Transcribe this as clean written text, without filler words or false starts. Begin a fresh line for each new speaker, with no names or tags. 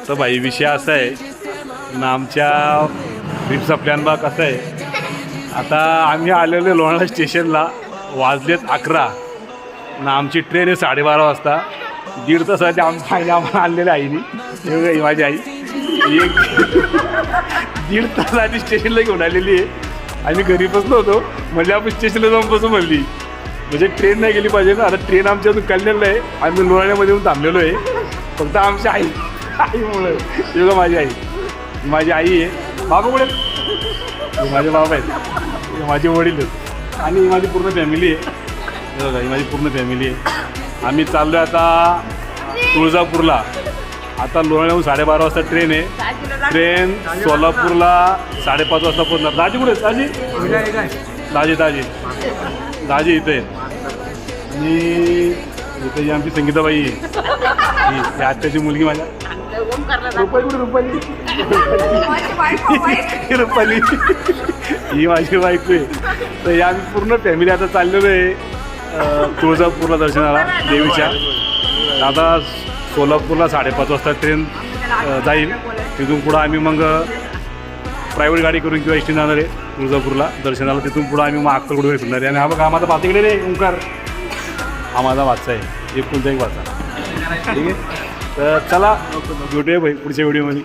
तर भाई विषय असा आहे ना, आमच्या ट्रिपचा प्लॅन बघ कसा आहे. आता आम्ही आलेलो लोणावळा स्टेशनला, वाजलेत 11 ना, आमची ट्रेन आहे 12:30 वाजता. 1.5 तासाची आम्हाला आणलेल्या आईने, ही माझी आई एक 1.5 तासाची स्टेशनला घेऊन आलेली आहे. आम्ही घरी बसलो होतो, म्हणजे आपण स्टेशनला जाऊन बसू म्हणली, म्हणजे ट्रेन नाही गेली पाहिजे ना. आता ट्रेन आमच्या अजून कल्याणला आहे, आम्ही लोणावळ्यामध्ये येऊन थांबलेलो आहे. फक्त आमच्या आईमुळं. हे बघा माझी आई, माझी आई आहे. बाबा कुठे? माझे बाबा आहेत, माझे वडील आहेत, आणि माझी पूर्ण फॅमिली आहे. हे बघा ही माझी पूर्ण फॅमिली आहे. आम्ही चाललो आहे आता तुळजापूरला. आता लोणावळ्याहून 12:30 वाजता ट्रेन आहे. ट्रेन सोलापूरला 5:30 वाजता पोहोचणार. दाजी कुठे आहेत? दाजी इथे आहेत. आणि इथे ही आमची संगीताबाई आहे, ही आत्याची मुलगी माझ्या. रुपाली ही माझी बायको आहे. तर या आम्ही पूर्ण फॅमिली आता चाललेलो आहे तुळजापूरला दर्शनाला देवीच्या. आता सोलापूरला 5:30 वाजता ट्रेन जाईल. तिथून पुढं आम्ही मग प्रायव्हेट गाडी करून किंवा एस टी जाणार आहे तुळजापूरला दर्शनाला. तिथून पुढं आम्ही मग अक्कलकोटला फिरणार आहे. आणि हा बघा माझा भाचा इकडे रे, ओंकार, हा माझा भाचा आहे, एकुलता एक भाचा. ठीक आहे, तर चला भेटूया भाई पुढच्या व्हिडिओमध्ये.